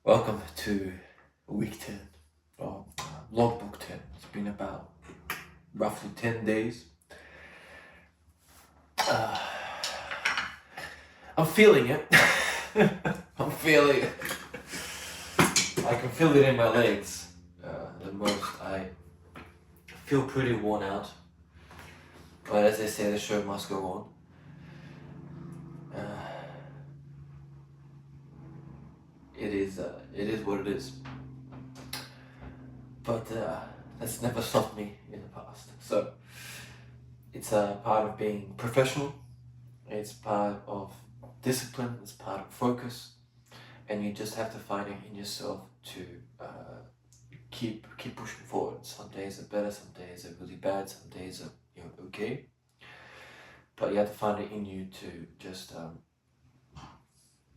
Welcome to week 10, or logbook 10. It's been about roughly 10 days. I'm feeling it. I'm feeling it. I can feel it in my legs. The most. I feel pretty worn out. But as they say, the show must go on. It is what it is. But that's never stopped me in the past. So it's a part of being professional. It's part of discipline. It's part of focus, and you just have to find it in yourself to keep pushing forward. Some days are better. Some days are really bad. Some days are okay. But you have to find it in you to just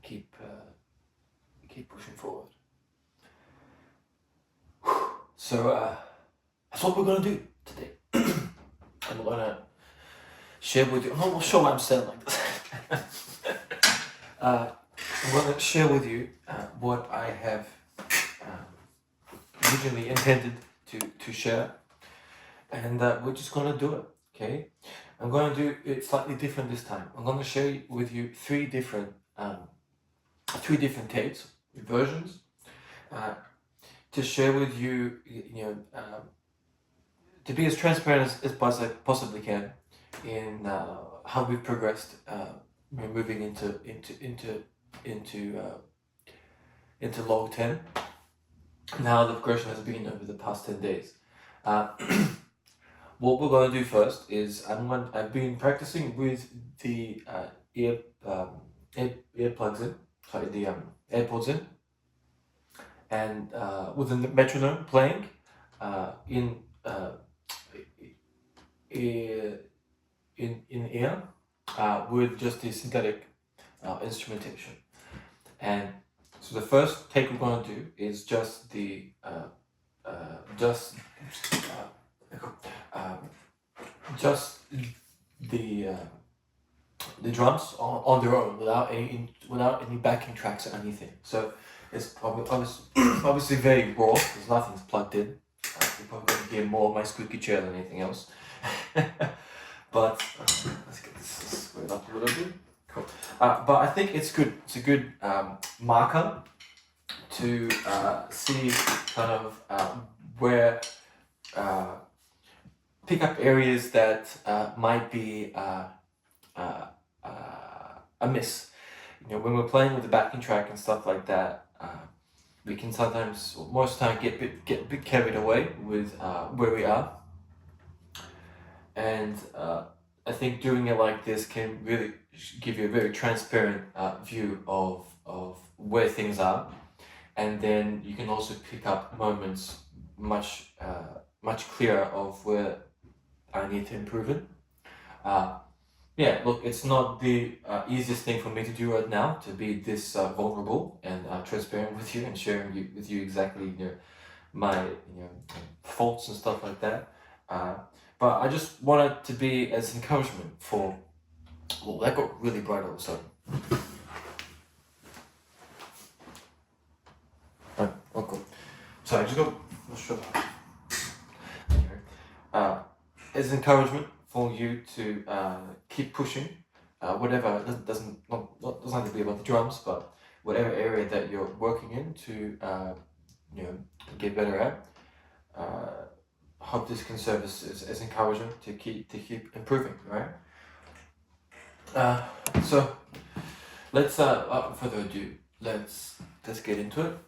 keep pushing forward. So that's what we're gonna do today. I'm gonna share with you. I'm not sure why I'm saying like this. I'm gonna share with you what I have originally intended to share, and we're just gonna do it. Okay, I'm gonna do it slightly different this time. I'm gonna share with you three different tapes, versions, to share with you, to be as transparent as I possibly can in how we've progressed, moving into log 10. And how the progression has been over the past 10 days. What we're going to do first is I've been practicing with the earplugs in, sorry, the AirPods in, and with the metronome playing in ear with just the synthetic instrumentation. And so the first take we're going to do is just the drums on their own without any backing tracks or anything. So it's obviously very raw because nothing's plugged in. You're probably going to hear more of my squeaky chair than anything else. But let's get this squared up a little bit. Cool. But I think it's good. It's a good marker to see kind of where pick up areas that might be amiss. When we're playing with the backing track and stuff like that, we can sometimes, or most of the time, get a bit carried away with where we are. And I think doing it like this can really give you a very transparent view of where things are, and then you can also pick up moments much clearer of where I need to improve it. Look, it's not the easiest thing for me to do right now, to be this vulnerable and transparent with you and sharing with you exactly my faults and stuff like that. But I just want it to be as encouragement for. Well, that got really bright all of a sudden. Right, cool. So I just got. Not sure. As encouragement for you to keep pushing, whatever. It doesn't have to be about the drums, but whatever area that you're working in to get better at. Hope this can serve as encouragement to keep improving, right? So let's without further ado, let's get into it.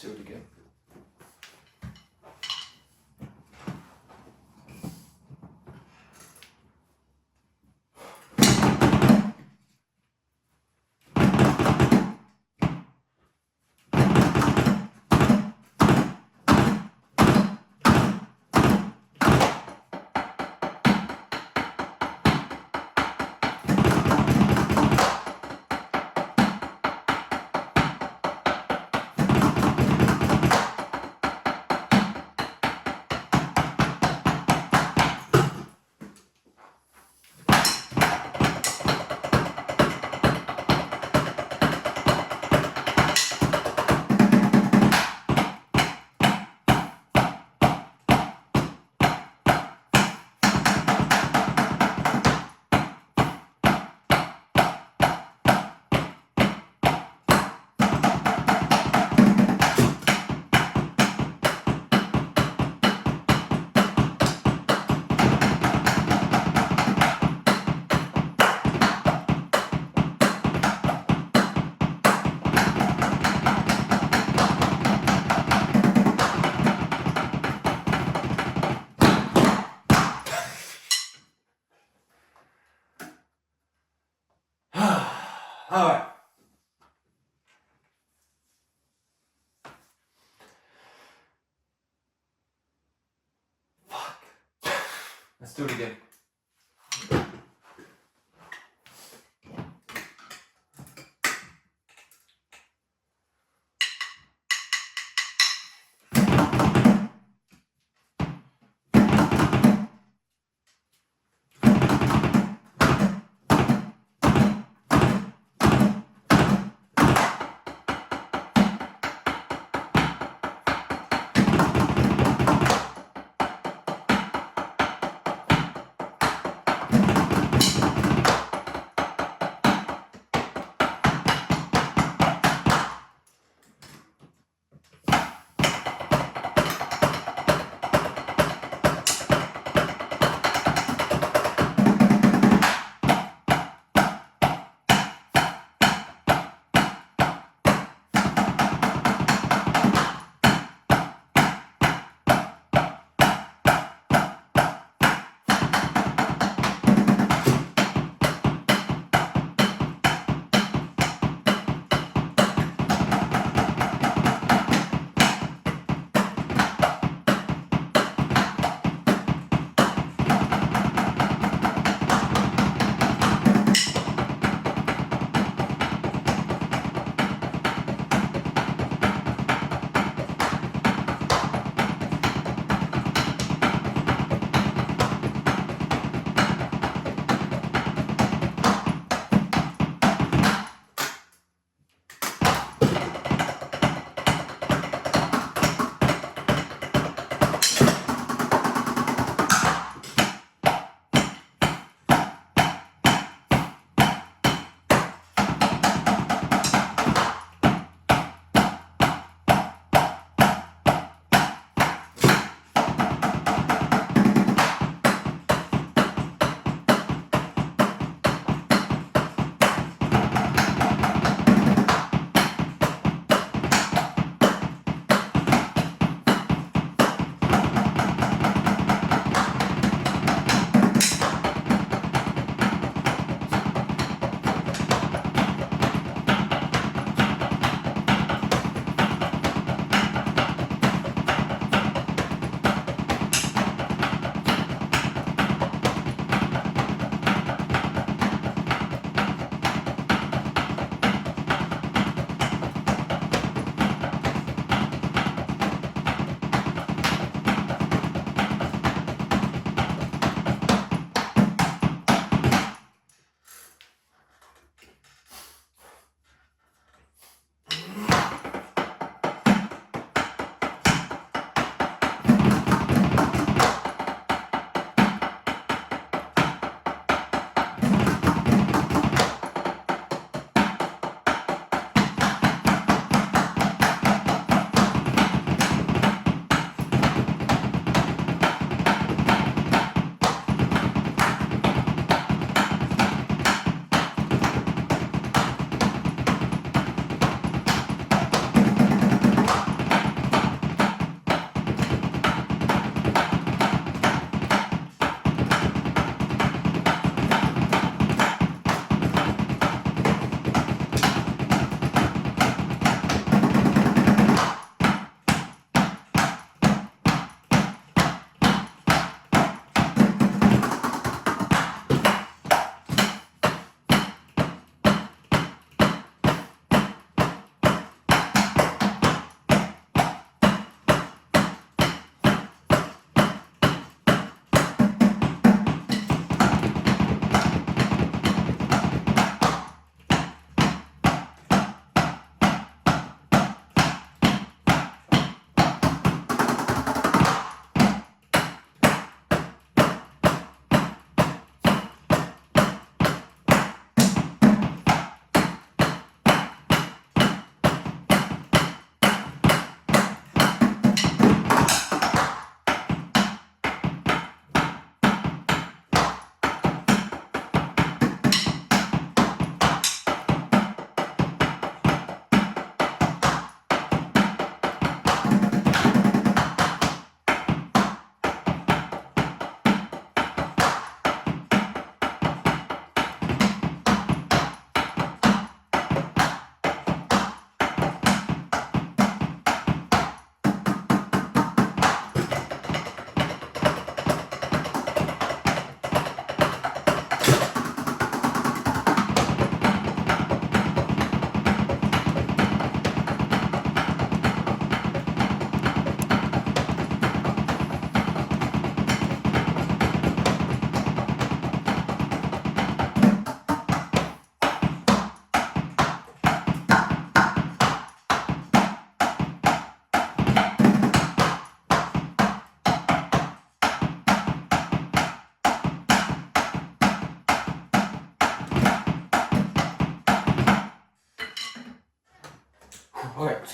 do it again. Alright. Fuck. Let's do it again.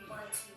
we wanted to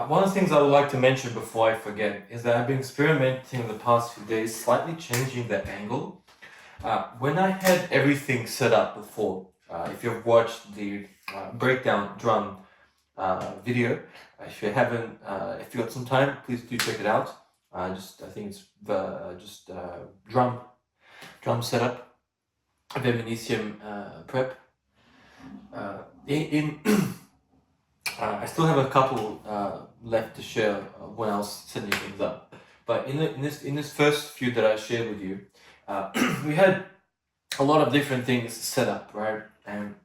One of the things I would like to mention before I forget is that I've been experimenting in the past few days, slightly changing the angle. When I had everything set up before, if you've watched the breakdown drum video, if you haven't, if you got some time, please do check it out. I think it's drum setup, Viminacium Prep. I still have a couple left to share when I was setting things up, but in this first few that I shared with you, we had a lot of different things set up, right? And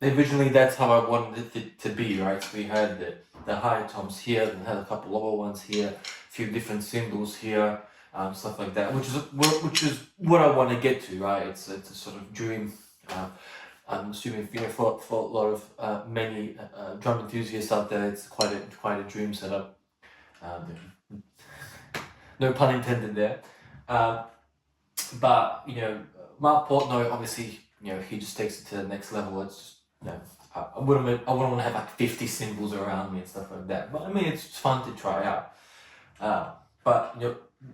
originally that's how I wanted it to be, right? So we had the high toms here, and had a couple lower ones here, a few different cymbals here, stuff like that, which is what I want to get to, right? It's a sort of dream. I'm assuming for a lot of many drum enthusiasts out there, it's quite a dream setup. No pun intended there. But Mark Portnoy, obviously, he just takes it to the next level. It's just, I wouldn't want to have like 50 cymbals around me and stuff like that. But I mean, it's fun to try out. But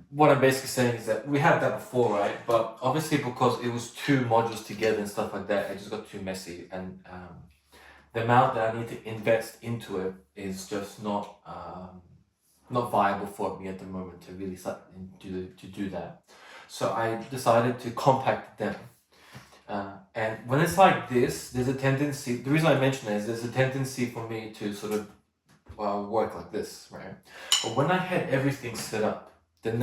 what I'm basically saying is that we had that before, right? But obviously, because it was two modules together and stuff like that, it just got too messy, and the amount that I need to invest into it is just not viable for me at the moment to really start to do that. So I decided to compact them. And when it's like this, there's a tendency, the reason I mention it is there's a tendency for me to sort of work like this, right? But when I had everything set up, then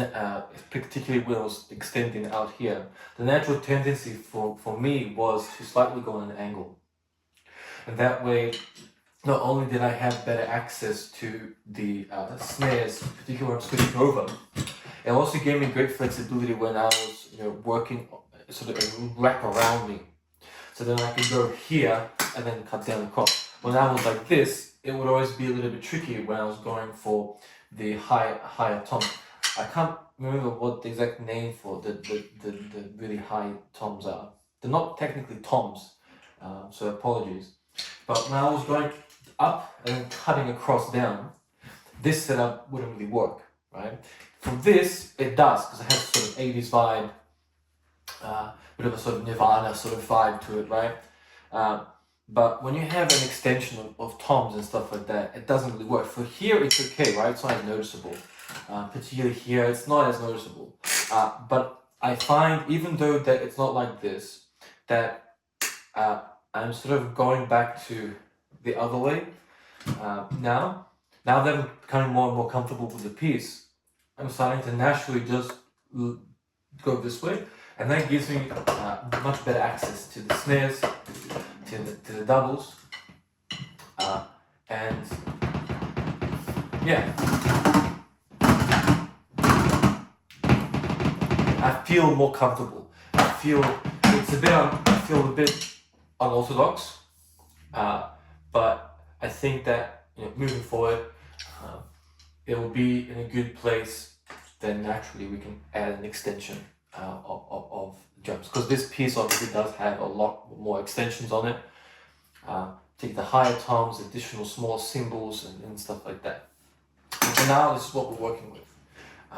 particularly when I was extending out here, the natural tendency for me was to slightly go on an angle. And that way, not only did I have better access to the snares, particularly when I'm switching over, it also gave me great flexibility when I was working sort of wrap around me. So then I could go here and then cut down across. When I was like this, it would always be a little bit tricky when I was going for the higher toms. I can't remember what the exact name for the really high toms are. They're not technically toms, so apologies. But when I was going up and then cutting across down, this setup wouldn't really work, right? For this, it does, because it has sort of 80s vibe, bit of a sort of Nirvana sort of vibe to it, right? But when you have an extension of toms and stuff like that, it doesn't really work. For here, it's okay, right? It's not as noticeable. Particularly here, it's not as noticeable. But I find, even though that it's not like this, that I'm sort of going back to the other way now. Now that I'm becoming more and more comfortable with the piece, I'm starting to naturally just go this way, and that gives me much better access to the snares, to the doubles, and yeah, I feel more comfortable. I feel a bit unorthodox, but I think that moving forward, it will be in a good place. Then naturally we can add an extension of drums, because this piece obviously does have a lot more extensions on it. Take the higher toms, additional small cymbals and stuff like that. And for now, this is what we're working with.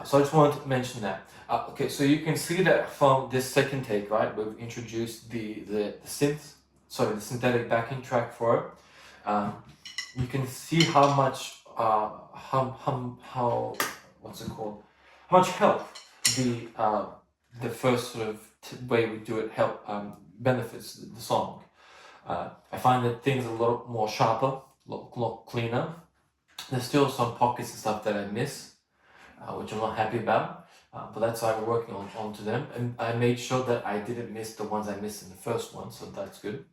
So I just wanted to mention that. Okay, so you can see that from this second take, right? We've introduced the synthetic backing track for it. You can see how much what's it called? How much help the first sort of way we do it benefits the song. I find that things are a lot more sharper, a lot cleaner. There's still some pockets and stuff that I miss, which I'm not happy about, but that's why we're working onto them. And I made sure that I didn't miss the ones I missed in the first one, so that's good.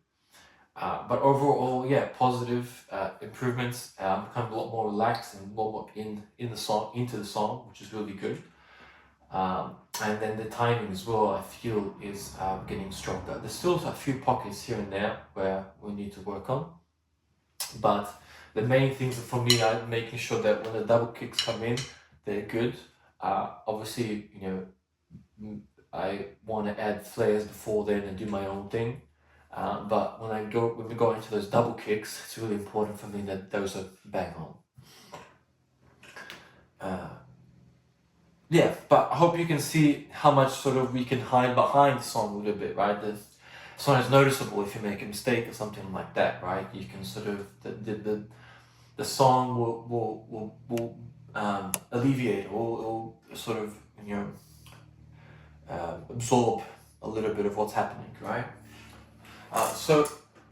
But overall, yeah, positive improvements. I'm becoming a lot more relaxed and more into the song, which is really good. And then the timing as well, I feel, is getting stronger. There's still a few pockets here and there where we need to work on, but the main things for me are making sure that when the double kicks come in, they're good. Obviously, I want to add flares before then and do my own thing. But when we go into those double kicks, it's really important for me that those are bang on. Yeah, but I hope you can see how much sort of we can hide behind the song a little bit, right? The song is noticeable if you make a mistake or something like that, right? You can sort of the song will alleviate or sort of absorb a little bit of what's happening, right? So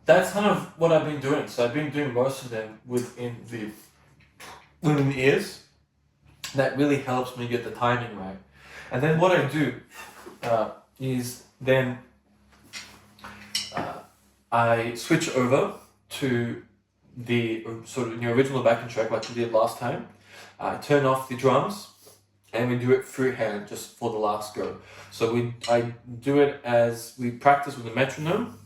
that's kind of what I've been doing. So I've been doing most of them within the ears. That really helps me get the timing right. And then what I do is then I switch over to the sort of original backing track like we did last time. I turn off the drums and we do it freehand just for the last go. So I do it as we practice with the metronome.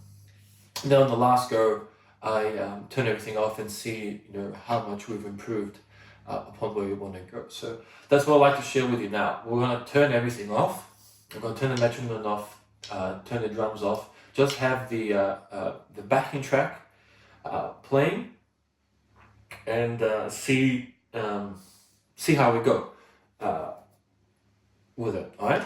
And then on the last go, I turn everything off and see how much we've improved upon where we want to go. So that's what I'd like to share with you now. We're going to turn everything off. We're going to turn the metronome off, turn the drums off, just have the backing track playing, and see how we go with it. All right.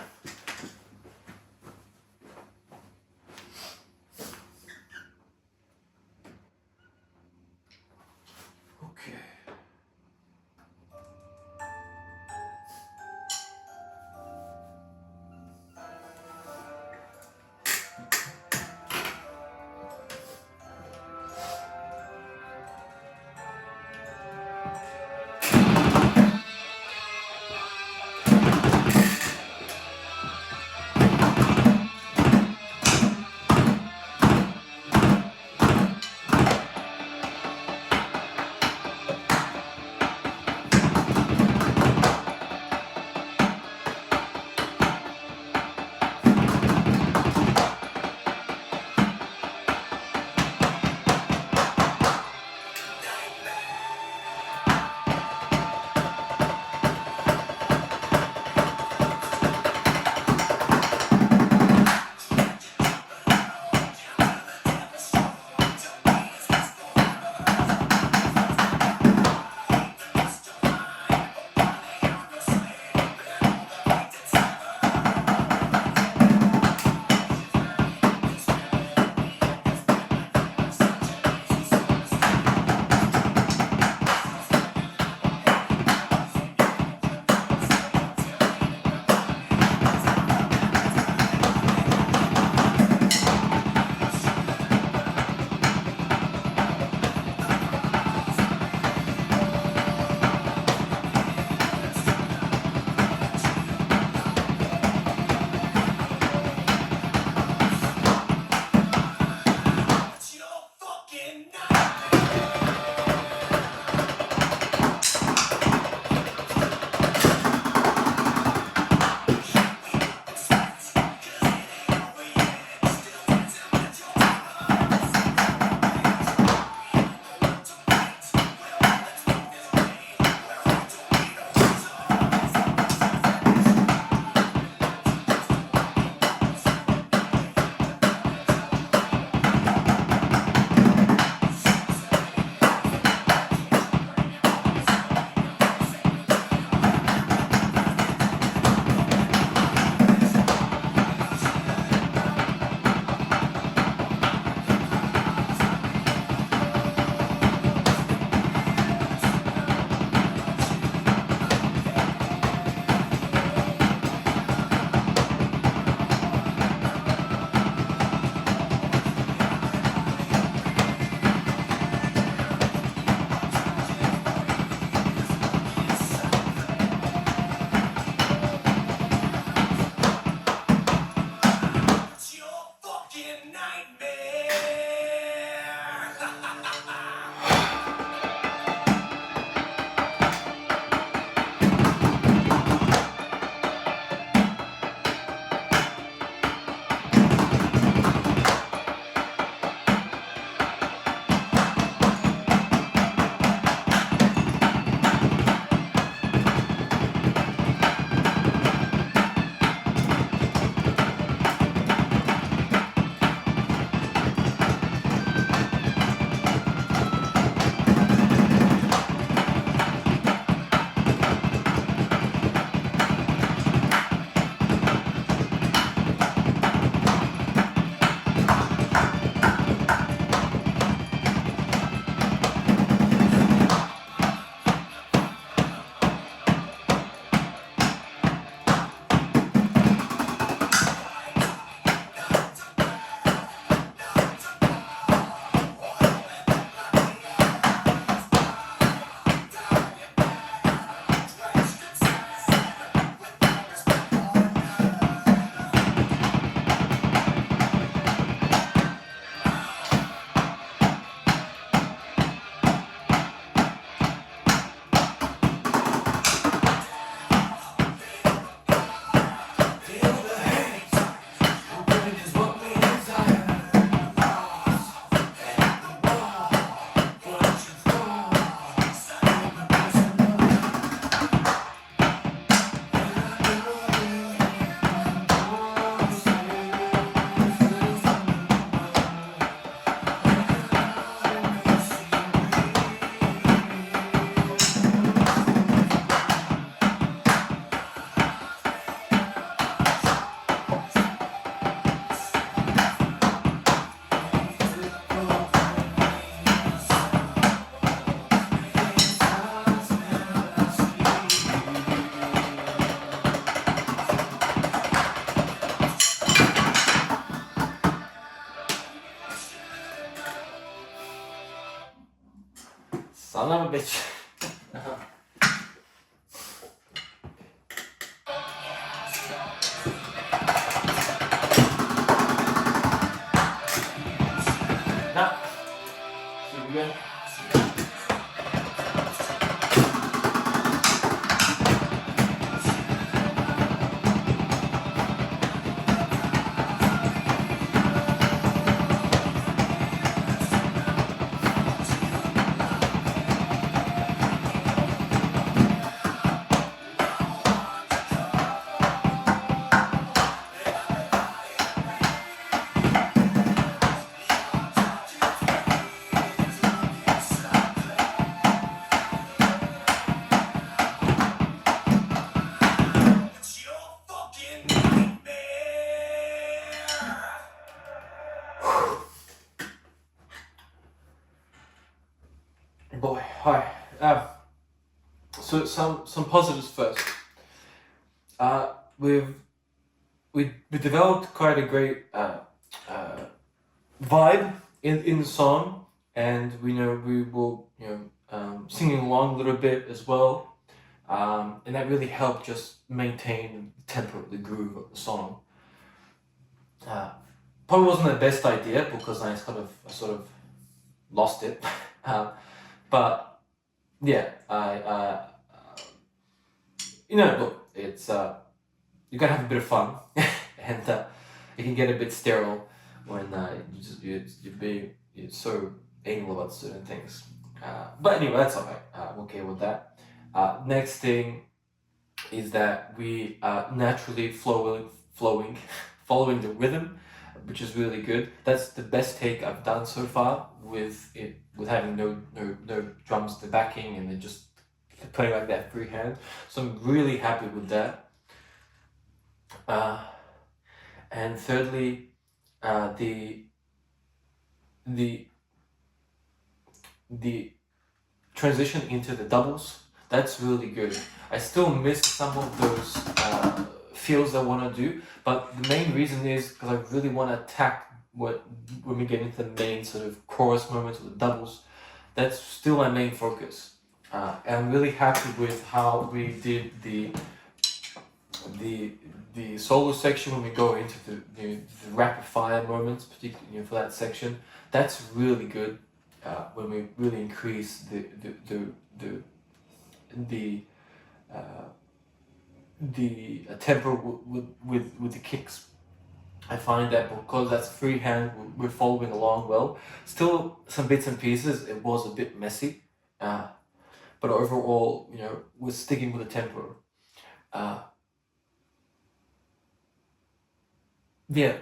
on, bitch. Now, here we go. Boy, hi. So some positives first. We developed quite a great vibe in the song, and we will singing along a little bit as well, and that really helped just maintain the tempo, the groove of the song. Probably wasn't the best idea because I sort of lost it. But yeah, look, it's you gotta have a bit of fun, and it can get a bit sterile when you're so anal about certain things. But anyway, that's alright. I'm okay with that. Next thing is that we are naturally following the rhythm, which is really good. That's the best take I've done so far with having no drums to backing and then just playing like that freehand. So I'm really happy with that. And thirdly, the transition into the doubles, that's really good. I still miss some of those feels I want to do, but the main reason is because I really want to attack when we get into the main sort of chorus moments or the doubles. That's still my main focus, and I'm really happy with how we did the solo section when we go into the rapid fire moments, particularly for that section. That's really good when we really increase the tempo with the kicks. I find that because that's freehand, we're following along well. Still, some bits and pieces, it was a bit messy, but overall, we're sticking with the tempo. Yeah.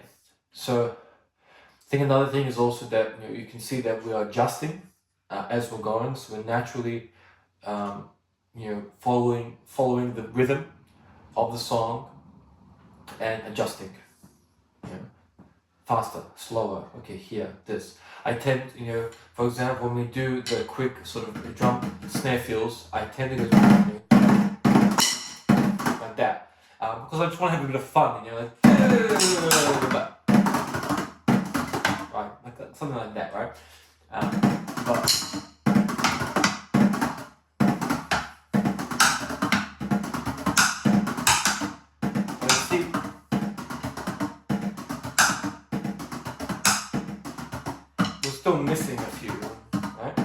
So, I think another thing is also that you can see that we are adjusting as we're going. So we're naturally, following the rhythm of the song and adjusting. Faster, slower. Okay, here, this. I tend, for example, when we do the quick sort of drum snare fills, I tend to go like that because I just want to have a bit of fun. Like right, like that, something like that, right? But still missing a few, right?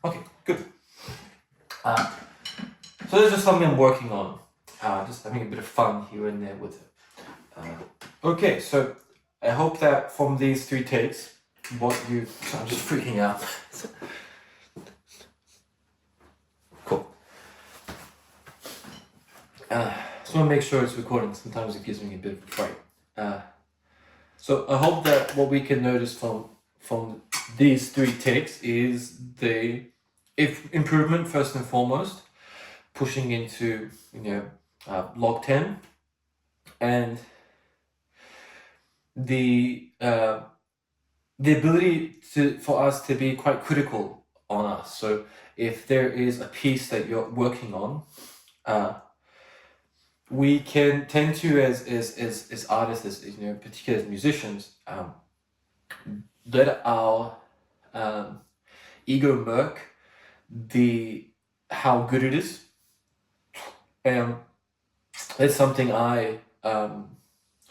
Okay, good. So this is something I'm working on, just having a bit of fun here and there with it. Okay, so I hope that from these 3 takes, I'm just freaking out. Cool. Just want to make sure it's recording. Sometimes it gives me a bit of a fright. So I hope that what we can notice from these 3 takes is the improvement first and foremost. pushing into log 10, and the ability for us to be quite critical on us. So if there is a piece that you're working on, we can tend to, as artists, as particularly as musicians, let our ego murk how good it is, and that's something I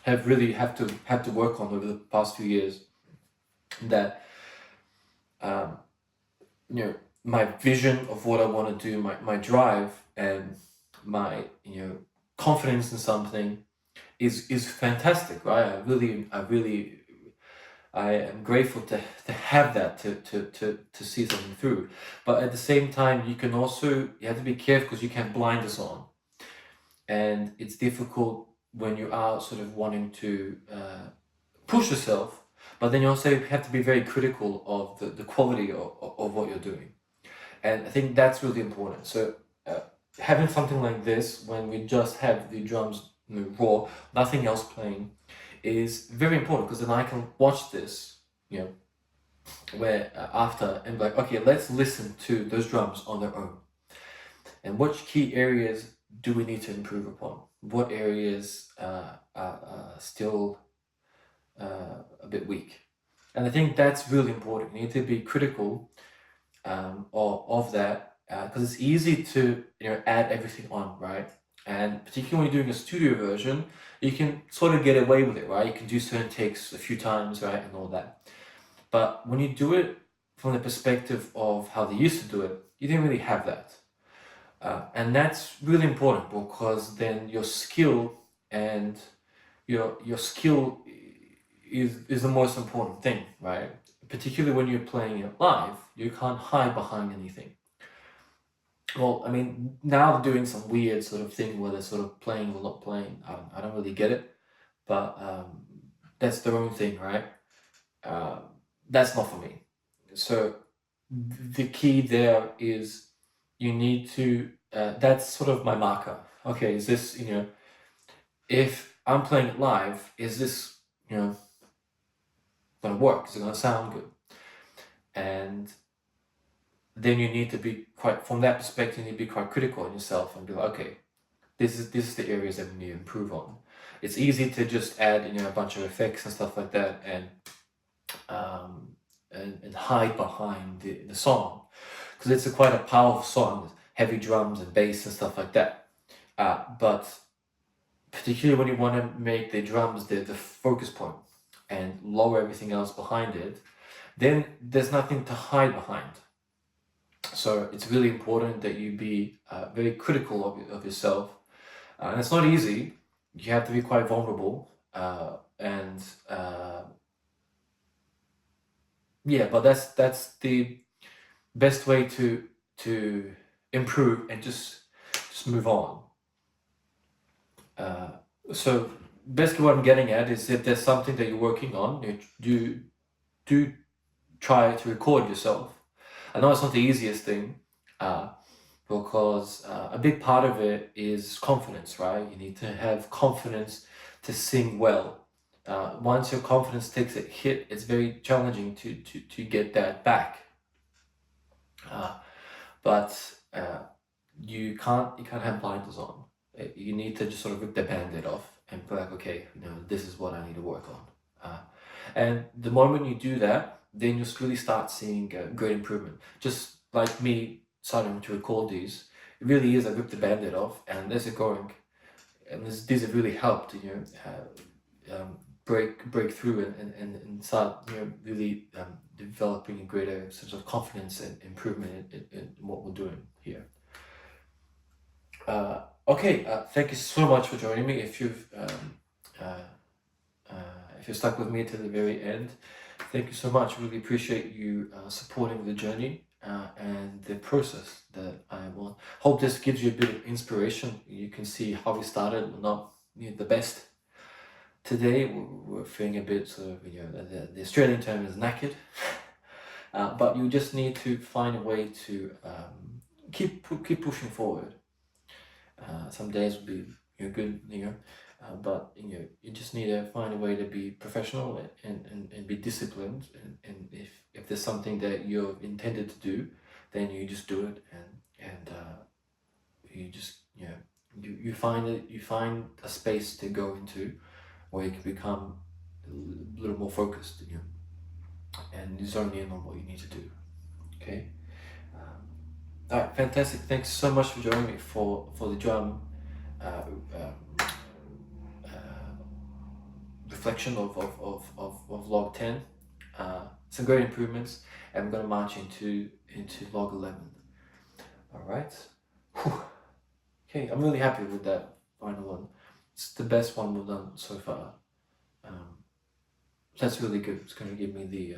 have really had to work on over the past few years. That my vision of what I want to do, my drive, and my confidence in something is fantastic, right? I am grateful to have that, to see something through. But at the same time, you have to be careful, because you can have blinders on, and it's difficult when you are sort of wanting to push yourself, but then you also have to be very critical of the quality of what you're doing. And I think that's really important. So having something like this, when we just have the drums raw, nothing else playing, is very important, because then I can watch this, where after, and be like, okay, let's listen to those drums on their own. And what key areas do we need to improve upon? What areas are still a bit weak? And I think that's really important. You need to be critical of that, because it's easy to add everything on, right? And particularly when you're doing a studio version, you can sort of get away with it, right? You can do certain takes a few times, right, and all that. But when you do it from the perspective of how they used to do it, you didn't really have that. And that's really important, because then your skill and your skill is the most important thing, right? Particularly when you're playing it live, you can't hide behind anything. Well, I mean, now they're doing some weird sort of thing where they're sort of playing or not playing. I don't really get it, but that's their own thing, right? That's not for me. So the key there is you need to, that's sort of my marker. Okay, is this, if I'm playing it live, is this, gonna work? Is it gonna sound good? And then you need to be from that perspective, you need to be quite critical on yourself and be like, okay, this is the areas that we need to improve on. It's easy to just add, a bunch of effects and stuff like that, and hide behind the song, because it's quite a powerful song with heavy drums and bass and stuff like that. But particularly when you want to make the drums the focus point and lower everything else behind it, then there's nothing to hide behind. So it's really important that you be very critical of yourself, and it's not easy. You have to be quite vulnerable, and but that's the best way to improve and just move on. So basically what I'm getting at is, if there's something that you're working on, you do try to record yourself. I know it's not the easiest thing, because a big part of it is confidence, right? You need to have confidence to sing well. Once your confidence takes a hit, it's very challenging to get that back. But you can't have blinders on. You need to just sort of rip the band-aid off and be like, okay, this is what I need to work on. And the moment you do that, then you'll really start seeing great improvement. Just like me starting to record these, it really is, I ripped the band-aid off, and there's a going. And these have really helped, break through and start, really developing a greater sense of confidence and improvement in what we're doing here. Okay, thank you so much for joining me. If you're stuck with me to the very end, thank you so much. Really appreciate you supporting the journey and the process that I want. Hope this gives you a bit of inspiration. You can see how we started. We're not the best today. We're feeling a bit sort of, the Australian term is knackered. But you just need to find a way to keep pushing forward. Some days will be good, but you just need to find a way to be professional and be disciplined. And if there's something that you're intended to do, then you just do it, and you just you find a space to go into where you can become a little more focused, and zone in on what you need to do. Okay. All right, fantastic. Thanks so much for joining me for the drum reflection of log 10. Some great improvements, and we're going to march into log 11. All right. Whew. Okay, I'm really happy with that final one. It's the best one we've done so far. That's really good. It's going to give me the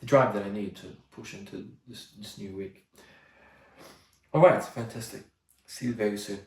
drive that I need to push into this new week. All right, fantastic. See you very soon.